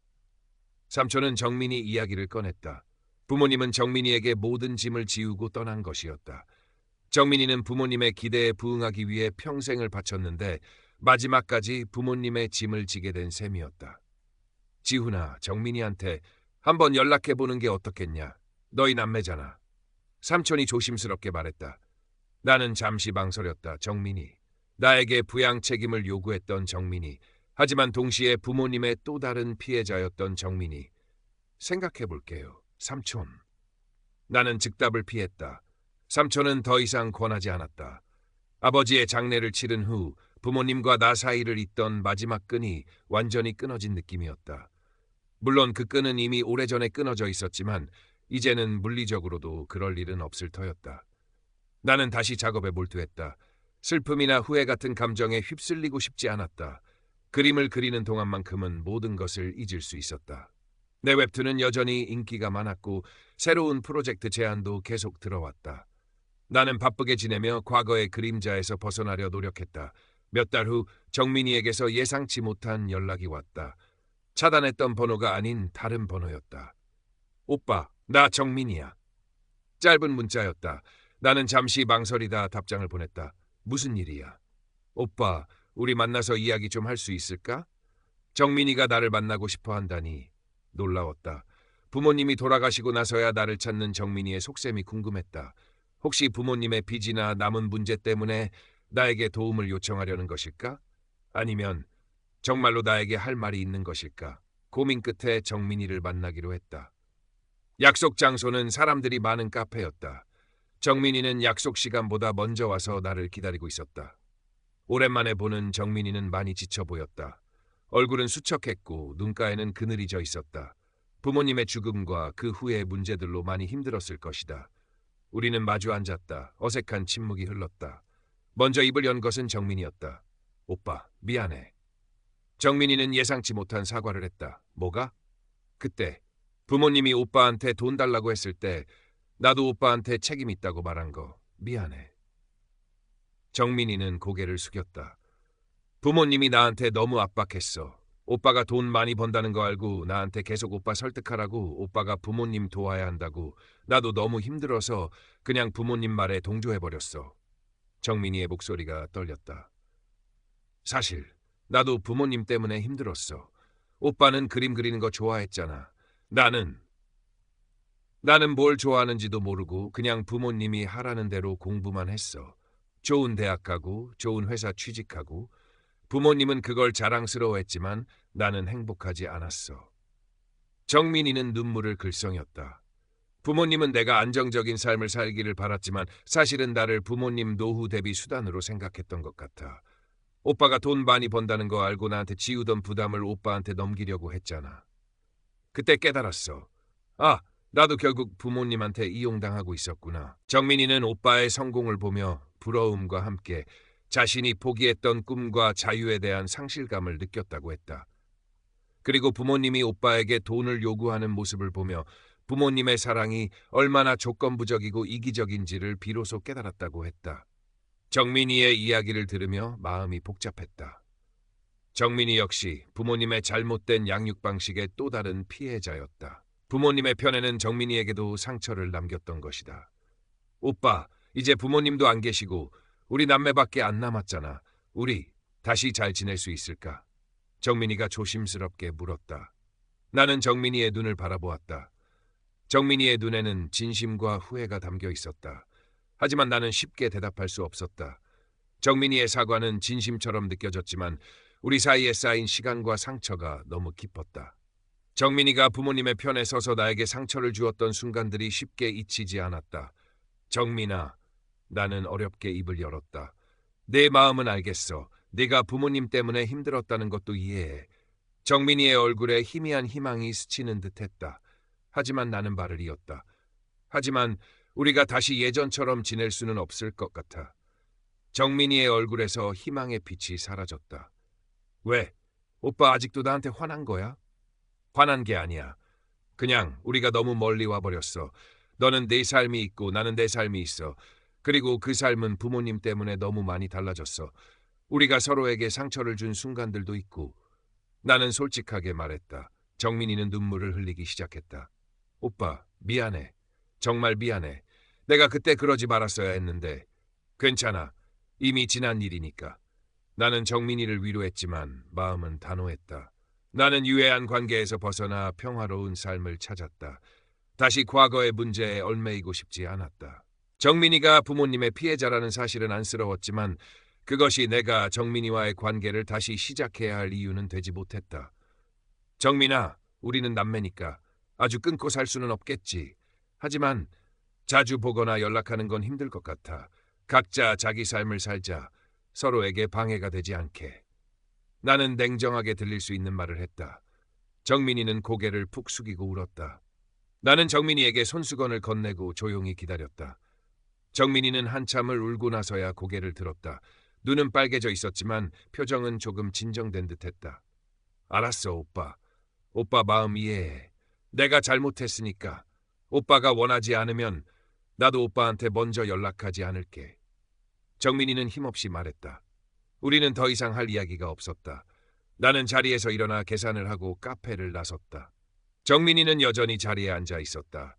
삼촌은 정민이 이야기를 꺼냈다. 부모님은 정민이에게 모든 짐을 지우고 떠난 것이었다. 정민이는 부모님의 기대에 부응하기 위해 평생을 바쳤는데 마지막까지 부모님의 짐을 지게 된 셈이었다. 지훈아, 정민이한테 한번 연락해보는 게 어떻겠냐. 너희 남매잖아. 삼촌이 조심스럽게 말했다. 나는 잠시 망설였다. 정민이. 나에게 부양 책임을 요구했던 정민이. 하지만 동시에 부모님의 또 다른 피해자였던 정민이. 생각해볼게요. 삼촌. 나는 즉답을 피했다. 삼촌은 더 이상 권하지 않았다. 아버지의 장례를 치른 후 부모님과 나 사이를 잇던 마지막 끈이 완전히 끊어진 느낌이었다. 물론 그 끈은 이미 오래전에 끊어져 있었지만 이제는 물리적으로도 그럴 일은 없을 터였다. 나는 다시 작업에 몰두했다. 슬픔이나 후회 같은 감정에 휩쓸리고 싶지 않았다. 그림을 그리는 동안만큼은 모든 것을 잊을 수 있었다. 내 웹툰은 여전히 인기가 많았고 새로운 프로젝트 제안도 계속 들어왔다. 나는 바쁘게 지내며 과거의 그림자에서 벗어나려 노력했다. 몇 달 후 정민이에게서 예상치 못한 연락이 왔다. 차단했던 번호가 아닌 다른 번호였다. 오빠, 나 정민이야. 짧은 문자였다. 나는 잠시 망설이다 답장을 보냈다. 무슨 일이야? 오빠, 우리 만나서 이야기 좀 할 수 있을까? 정민이가 나를 만나고 싶어 한다니 놀라웠다. 부모님이 돌아가시고 나서야 나를 찾는 정민이의 속셈이 궁금했다. 혹시 부모님의 빚이나 남은 문제 때문에 나에게 도움을 요청하려는 것일까? 아니면 정말로 나에게 할 말이 있는 것일까? 고민 끝에 정민이를 만나기로 했다. 약속 장소는 사람들이 많은 카페였다. 정민이는 약속 시간보다 먼저 와서 나를 기다리고 있었다. 오랜만에 보는 정민이는 많이 지쳐 보였다. 얼굴은 수척했고 눈가에는 그늘이 져 있었다. 부모님의 죽음과 그 후의 문제들로 많이 힘들었을 것이다. 우리는 마주 앉았다. 어색한 침묵이 흘렀다. 먼저 입을 연 것은 정민이었다. 오빠, 미안해. 정민이는 예상치 못한 사과를 했다. 뭐가? 그때 부모님이 오빠한테 돈 달라고 했을 때 나도 오빠한테 책임 있다고 말한 거 미안해. 정민이는 고개를 숙였다. 부모님이 나한테 너무 압박했어. 오빠가 돈 많이 번다는 거 알고 나한테 계속 오빠 설득하라고 오빠가 부모님 도와야 한다고 나도 너무 힘들어서 그냥 부모님 말에 동조해버렸어. 정민이의 목소리가 떨렸다. 사실 나도 부모님 때문에 힘들었어. 오빠는 그림 그리는 거 좋아했잖아. 나는 뭘 좋아하는지도 모르고 그냥 부모님이 하라는 대로 공부만 했어. 좋은 대학 가고 좋은 회사 취직하고 부모님은 그걸 자랑스러워했지만 나는 행복하지 않았어. 정민이는 눈물을 글썽였다. 부모님은 내가 안정적인 삶을 살기를 바랐지만 사실은 나를 부모님 노후 대비 수단으로 생각했던 것 같아. 오빠가 돈 많이 번다는 거 알고 나한테 지우던 부담을 오빠한테 넘기려고 했잖아. 그때 깨달았어. 아, 나도 결국 부모님한테 이용당하고 있었구나. 정민이는 오빠의 성공을 보며 부러움과 함께 자신이 포기했던 꿈과 자유에 대한 상실감을 느꼈다고 했다. 그리고 부모님이 오빠에게 돈을 요구하는 모습을 보며 부모님의 사랑이 얼마나 조건부적이고 이기적인지를 비로소 깨달았다고 했다. 정민이의 이야기를 들으며 마음이 복잡했다. 정민이 역시 부모님의 잘못된 양육 방식의 또 다른 피해자였다. 부모님의 편애는 정민이에게도 상처를 남겼던 것이다. 오빠, 이제 부모님도 안 계시고 우리 남매밖에 안 남았잖아. 우리 다시 잘 지낼 수 있을까? 정민이가 조심스럽게 물었다. 나는 정민이의 눈을 바라보았다. 정민이의 눈에는 진심과 후회가 담겨 있었다. 하지만 나는 쉽게 대답할 수 없었다. 정민이의 사과는 진심처럼 느껴졌지만 우리 사이에 쌓인 시간과 상처가 너무 깊었다. 정민이가 부모님의 편에 서서 나에게 상처를 주었던 순간들이 쉽게 잊히지 않았다. 정민아, 나는 어렵게 입을 열었다. 내 마음은 알겠어. 네가 부모님 때문에 힘들었다는 것도 이해해. 정민이의 얼굴에 희미한 희망이 스치는 듯했다. 하지만 나는 말을 이었다. 하지만 우리가 다시 예전처럼 지낼 수는 없을 것 같아. 정민이의 얼굴에서 희망의 빛이 사라졌다. 왜? 오빠 아직도 나한테 화난 거야? 화난 게 아니야. 그냥 우리가 너무 멀리 와버렸어. 너는 네 삶이 있고 나는 내 삶이 있어. 그리고 그 삶은 부모님 때문에 너무 많이 달라졌어. 우리가 서로에게 상처를 준 순간들도 있고. 나는 솔직하게 말했다. 정민이는 눈물을 흘리기 시작했다. 오빠, 미안해. 정말 미안해. 내가 그때 그러지 말았어야 했는데. 괜찮아. 이미 지난 일이니까. 나는 정민이를 위로했지만 마음은 단호했다. 나는 유해한 관계에서 벗어나 평화로운 삶을 찾았다. 다시 과거의 문제에 얽매이고 싶지 않았다. 정민이가 부모님의 피해자라는 사실은 안쓰러웠지만 그것이 내가 정민이와의 관계를 다시 시작해야 할 이유는 되지 못했다. 정민아, 우리는 남매니까 아주 끊고 살 수는 없겠지. 하지만 자주 보거나 연락하는 건 힘들 것 같아. 각자 자기 삶을 살자. 서로에게 방해가 되지 않게. 나는 냉정하게 들릴 수 있는 말을 했다. 정민이는 고개를 푹 숙이고 울었다. 나는 정민이에게 손수건을 건네고 조용히 기다렸다. 정민이는 한참을 울고 나서야 고개를 들었다. 눈은 빨개져 있었지만 표정은 조금 진정된 듯했다. 알았어, 오빠. 오빠 마음 이해해. 내가 잘못했으니까. 오빠가 원하지 않으면 나도 오빠한테 먼저 연락하지 않을게. 정민이는 힘없이 말했다. 우리는 더 이상 할 이야기가 없었다. 나는 자리에서 일어나 계산을 하고 카페를 나섰다. 정민이는 여전히 자리에 앉아 있었다.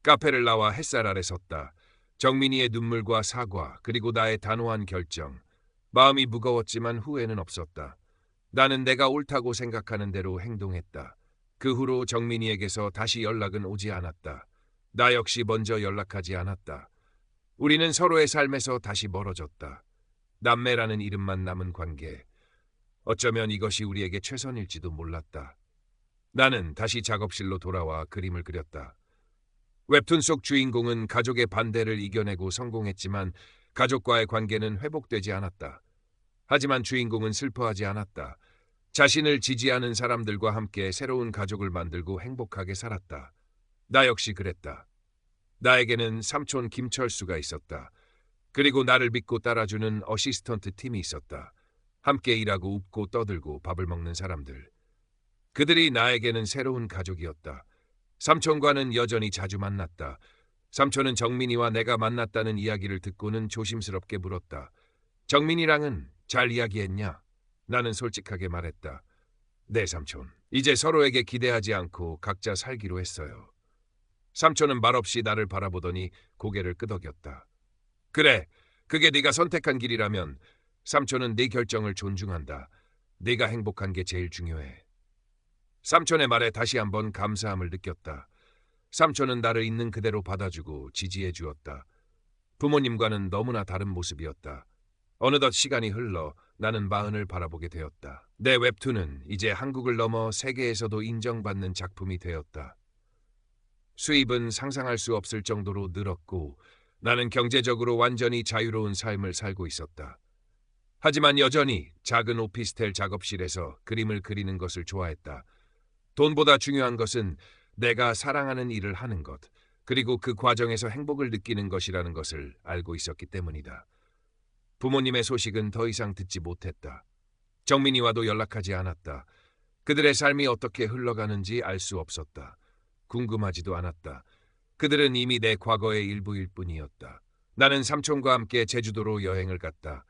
카페를 나와 햇살 아래 섰다. 정민이의 눈물과 사과 그리고 나의 단호한 결정. 마음이 무거웠지만 후회는 없었다. 나는 내가 옳다고 생각하는 대로 행동했다. 그 후로 정민이에게서 다시 연락은 오지 않았다. 나 역시 먼저 연락하지 않았다. 우리는 서로의 삶에서 다시 멀어졌다. 남매라는 이름만 남은 관계. 어쩌면 이것이 우리에게 최선일지도 몰랐다. 나는 다시 작업실로 돌아와 그림을 그렸다. 웹툰 속 주인공은 가족의 반대를 이겨내고 성공했지만 가족과의 관계는 회복되지 않았다. 하지만 주인공은 슬퍼하지 않았다. 자신을 지지하는 사람들과 함께 새로운 가족을 만들고 행복하게 살았다. 나 역시 그랬다. 나에게는 삼촌 김철수가 있었다. 그리고 나를 믿고 따라주는 어시스턴트 팀이 있었다. 함께 일하고 웃고 떠들고 밥을 먹는 사람들. 그들이 나에게는 새로운 가족이었다. 삼촌과는 여전히 자주 만났다. 삼촌은 정민이와 내가 만났다는 이야기를 듣고는 조심스럽게 물었다. 정민이랑은 잘 이야기했냐? 나는 솔직하게 말했다. 네, 삼촌. 이제 서로에게 기대하지 않고 각자 살기로 했어요. 삼촌은 말없이 나를 바라보더니 고개를 끄덕였다. 그래, 그게 네가 선택한 길이라면 삼촌은 네 결정을 존중한다. 네가 행복한 게 제일 중요해. 삼촌의 말에 다시 한번 감사함을 느꼈다. 삼촌은 나를 있는 그대로 받아주고 지지해 주었다. 부모님과는 너무나 다른 모습이었다. 어느덧 시간이 흘러 나는 마흔을 바라보게 되었다. 내 웹툰은 이제 한국을 넘어 세계에서도 인정받는 작품이 되었다. 수입은 상상할 수 없을 정도로 늘었고 나는 경제적으로 완전히 자유로운 삶을 살고 있었다. 하지만 여전히 작은 오피스텔 작업실에서 그림을 그리는 것을 좋아했다. 돈보다 중요한 것은 내가 사랑하는 일을 하는 것, 그리고 그 과정에서 행복을 느끼는 것이라는 것을 알고 있었기 때문이다. 부모님의 소식은 더 이상 듣지 못했다. 정민이와도 연락하지 않았다. 그들의 삶이 어떻게 흘러가는지 알 수 없었다. 궁금하지도 않았다. 그들은 이미 내 과거의 일부일 뿐이었다. 나는 삼촌과 함께 제주도로 여행을 갔다.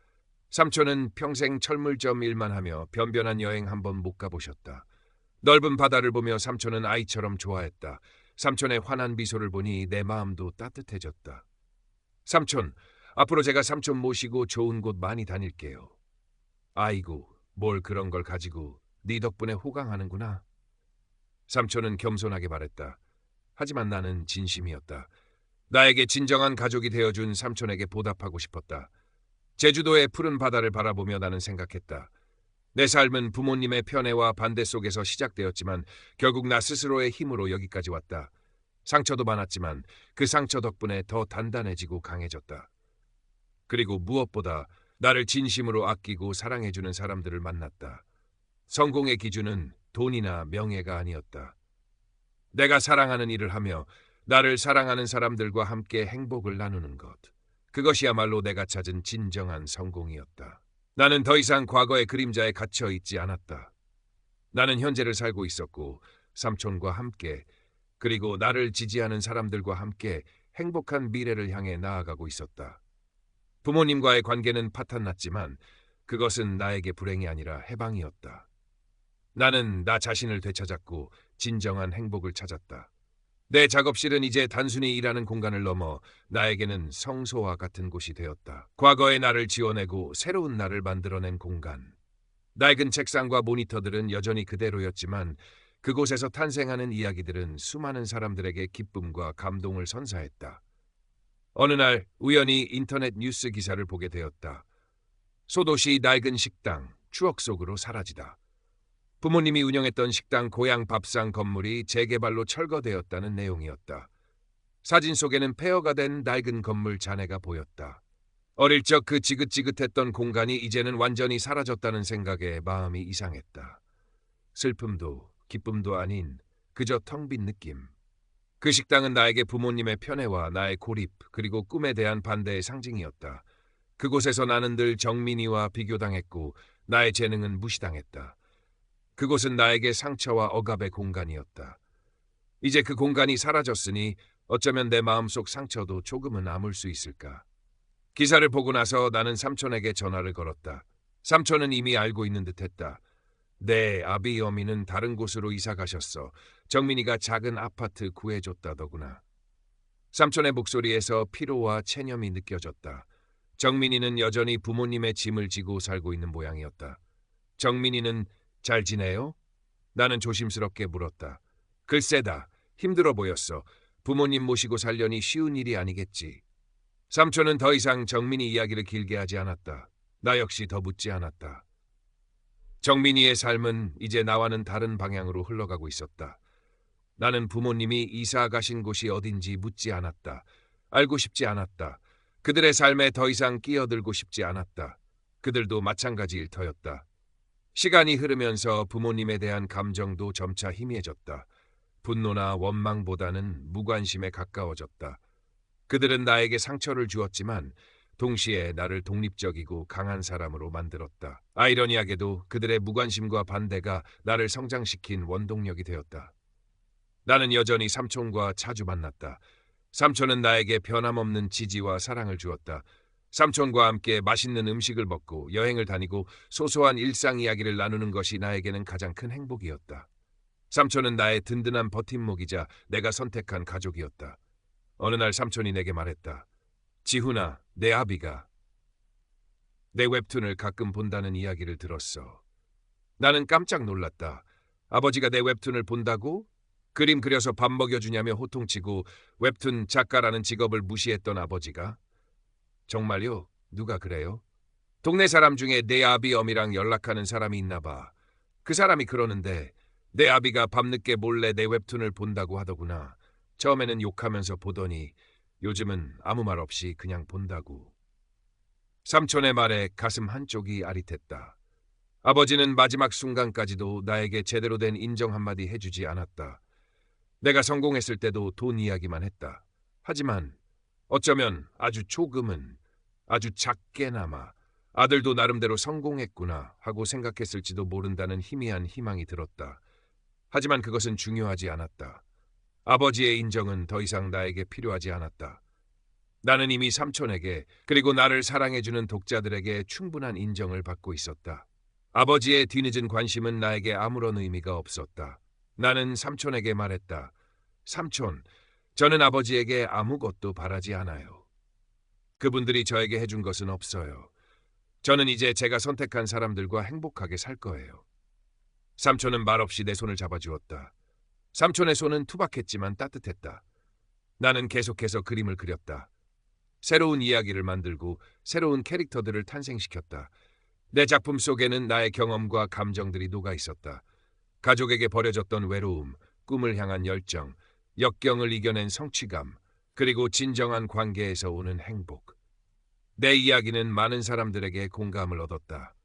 삼촌은 평생 철물점 일만 하며 변변한 여행 한 번 못 가보셨다. 넓은 바다를 보며 삼촌은 아이처럼 좋아했다. 삼촌의 환한 미소를 보니 내 마음도 따뜻해졌다. 삼촌, 앞으로 제가 삼촌 모시고 좋은 곳 많이 다닐게요. 아이고, 뭘 그런 걸 가지고 네 덕분에 호강하는구나. 삼촌은 겸손하게 말했다. 하지만 나는 진심이었다. 나에게 진정한 가족이 되어준 삼촌에게 보답하고 싶었다. 제주도의 푸른 바다를 바라보며 나는 생각했다. 내 삶은 부모님의 편애와 반대 속에서 시작되었지만 결국 나 스스로의 힘으로 여기까지 왔다. 상처도 많았지만 그 상처 덕분에 더 단단해지고 강해졌다. 그리고 무엇보다 나를 진심으로 아끼고 사랑해주는 사람들을 만났다. 성공의 기준은 돈이나 명예가 아니었다. 내가 사랑하는 일을 하며 나를 사랑하는 사람들과 함께 행복을 나누는 것. 그것이야말로 내가 찾은 진정한 성공이었다. 나는 더 이상 과거의 그림자에 갇혀 있지 않았다. 나는 현재를 살고 있었고 삼촌과 함께 그리고 나를 지지하는 사람들과 함께 행복한 미래를 향해 나아가고 있었다. 부모님과의 관계는 파탄났지만 그것은 나에게 불행이 아니라 해방이었다. 나는 나 자신을 되찾았고 진정한 행복을 찾았다. 내 작업실은 이제 단순히 일하는 공간을 넘어 나에게는 성소와 같은 곳이 되었다. 과거의 나를 지워내고 새로운 나를 만들어낸 공간. 낡은 책상과 모니터들은 여전히 그대로였지만 그곳에서 탄생하는 이야기들은 수많은 사람들에게 기쁨과 감동을 선사했다. 어느 날 우연히 인터넷 뉴스 기사를 보게 되었다. 소도시 낡은 식당, 추억 속으로 사라지다. 부모님이 운영했던 식당 고향 밥상 건물이 재개발로 철거되었다는 내용이었다. 사진 속에는 폐허가 된 낡은 건물 잔해가 보였다. 어릴 적 그 지긋지긋했던 공간이 이제는 완전히 사라졌다는 생각에 마음이 이상했다. 슬픔도 기쁨도 아닌 그저 텅 빈 느낌. 그 식당은 나에게 부모님의 편애와 나의 고립 그리고 꿈에 대한 반대의 상징이었다. 그곳에서 나는 늘 정민이와 비교당했고 나의 재능은 무시당했다. 그곳은 나에게 상처와 억압의 공간이었다. 이제 그 공간이 사라졌으니 어쩌면 내 마음속 상처도 조금은 아물 수 있을까. 기사를 보고 나서 나는 삼촌에게 전화를 걸었다. 삼촌은 이미 알고 있는 듯했다. 네, 아비 어미는 다른 곳으로 이사 가셨어. 정민이가 작은 아파트 구해줬다더구나. 삼촌의 목소리에서 피로와 체념이 느껴졌다. 정민이는 여전히 부모님의 짐을 지고 살고 있는 모양이었다. 정민이는 잘 지내요? 나는 조심스럽게 물었다. 글쎄다. 힘들어 보였어. 부모님 모시고 살려니 쉬운 일이 아니겠지. 삼촌은 더 이상 정민이 이야기를 길게 하지 않았다. 나 역시 더 묻지 않았다. 정민이의 삶은 이제 나와는 다른 방향으로 흘러가고 있었다. 나는 부모님이 이사 가신 곳이 어딘지 묻지 않았다. 알고 싶지 않았다. 그들의 삶에 더 이상 끼어들고 싶지 않았다. 그들도 마찬가지일 터였다. 시간이 흐르면서 부모님에 대한 감정도 점차 희미해졌다. 분노나 원망보다는 무관심에 가까워졌다. 그들은 나에게 상처를 주었지만 동시에 나를 독립적이고 강한 사람으로 만들었다. 아이러니하게도 그들의 무관심과 반대가 나를 성장시킨 원동력이 되었다. 나는 여전히 삼촌과 자주 만났다. 삼촌은 나에게 변함없는 지지와 사랑을 주었다. 삼촌과 함께 맛있는 음식을 먹고 여행을 다니고 소소한 일상 이야기를 나누는 것이 나에게는 가장 큰 행복이었다. 삼촌은 나의 든든한 버팀목이자 내가 선택한 가족이었다. 어느 날 삼촌이 내게 말했다. 지훈아, 내 아비가 내 웹툰을 가끔 본다는 이야기를 들었어. 나는 깜짝 놀랐다. 아버지가 내 웹툰을 본다고? 그림 그려서 밥 먹여주냐며 호통치고 웹툰 작가라는 직업을 무시했던 아버지가? 정말요? 누가 그래요? 동네 사람 중에 내 아비 어미랑 연락하는 사람이 있나 봐. 그 사람이 그러는데 내 아비가 밤늦게 몰래 내 웹툰을 본다고 하더구나. 처음에는 욕하면서 보더니 요즘은 아무 말 없이 그냥 본다고. 삼촌의 말에 가슴 한쪽이 아릿했다. 아버지는 마지막 순간까지도 나에게 제대로 된 인정 한마디 해주지 않았다. 내가 성공했을 때도 돈 이야기만 했다. 하지만 어쩌면 아주 조금은, 아주 작게나마 아들도 나름대로 성공했구나 하고 생각했을지도 모른다는 희미한 희망이 들었다. 하지만 그것은 중요하지 않았다. 아버지의 인정은 더 이상 나에게 필요하지 않았다. 나는 이미 삼촌에게 그리고 나를 사랑해주는 독자들에게 충분한 인정을 받고 있었다. 아버지의 뒤늦은 관심은 나에게 아무런 의미가 없었다. 나는 삼촌에게 말했다. 삼촌, 저는 아버지에게 아무것도 바라지 않아요. 그분들이 저에게 해준 것은 없어요. 저는 이제 제가 선택한 사람들과 행복하게 살 거예요. 삼촌은 말없이 내 손을 잡아주었다. 삼촌의 손은 투박했지만 따뜻했다. 나는 계속해서 그림을 그렸다. 새로운 이야기를 만들고 새로운 캐릭터들을 탄생시켰다. 내 작품 속에는 나의 경험과 감정들이 녹아 있었다. 가족에게 버려졌던 외로움, 꿈을 향한 열정, 역경을 이겨낸 성취감, 그리고 진정한 관계에서 오는 행복. 내 이야기는 많은 사람들에게 공감을 얻었다.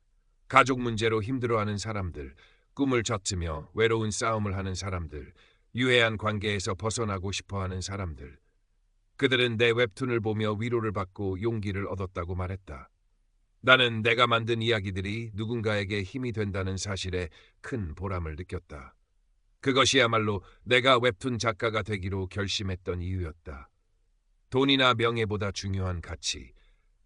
가족 문제로 힘들어하는 사람들, 꿈을 젖으며 외로운 싸움을 하는 사람들, 유해한 관계에서 벗어나고 싶어하는 사람들. 그들은 내 웹툰을 보며 위로를 받고 용기를 얻었다고 말했다. 나는 내가 만든 이야기들이 누군가에게 힘이 된다는 사실에 큰 보람을 느꼈다. 그것이야말로 내가 웹툰 작가가 되기로 결심했던 이유였다. 돈이나 명예보다 중요한 가치.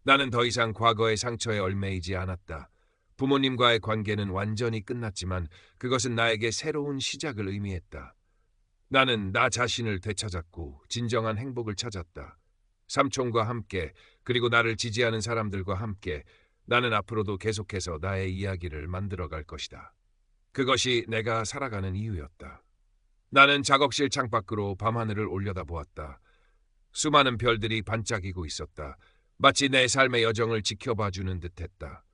나는 더 이상 과거의 상처에 얽매이지 않았다. 부모님과의 관계는 완전히 끝났지만 그것은 나에게 새로운 시작을 의미했다. 나는 나 자신을 되찾았고 진정한 행복을 찾았다. 삼촌과 함께, 그리고 나를 지지하는 사람들과 함께 나는 앞으로도 계속해서 나의 이야기를 만들어갈 것이다. 그것이 내가 살아가는 이유였다. 나는 작업실 창밖으로 밤하늘을 올려다보았다. 수많은 별들이 반짝이고 있었다. 마치 내 삶의 여정을 지켜봐주는 듯했다.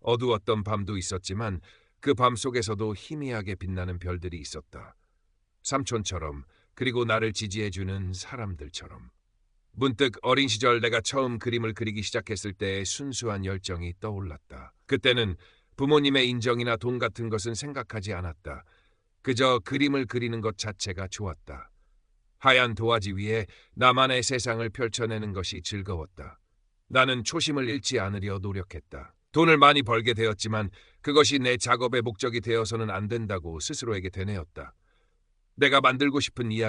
어두웠던 밤도 있었지만 그 밤 속에서도 희미하게 빛나는 별들이 있었다. 삼촌처럼, 그리고 나를 지지해주는 사람들처럼. 문득 어린 시절 내가 처음 그림을 그리기 시작했을 때의 순수한 열정이 떠올랐다. 그때는 부모님의 인정이나 돈 같은 것은 생각하지 않았다. 그저 그림을 그리는 것 자체가 좋았다. 하얀 도화지 위에 나만의 세상을 펼쳐내는 것이 즐거웠다. 나는 초심을 잃지 않으려 노력했다. 돈을 많이 벌게 되었지만 그것이 내 작업의 목적이 되어서는 안 된다고 스스로에게 되뇌었다. 내가 만들고 싶은 이야기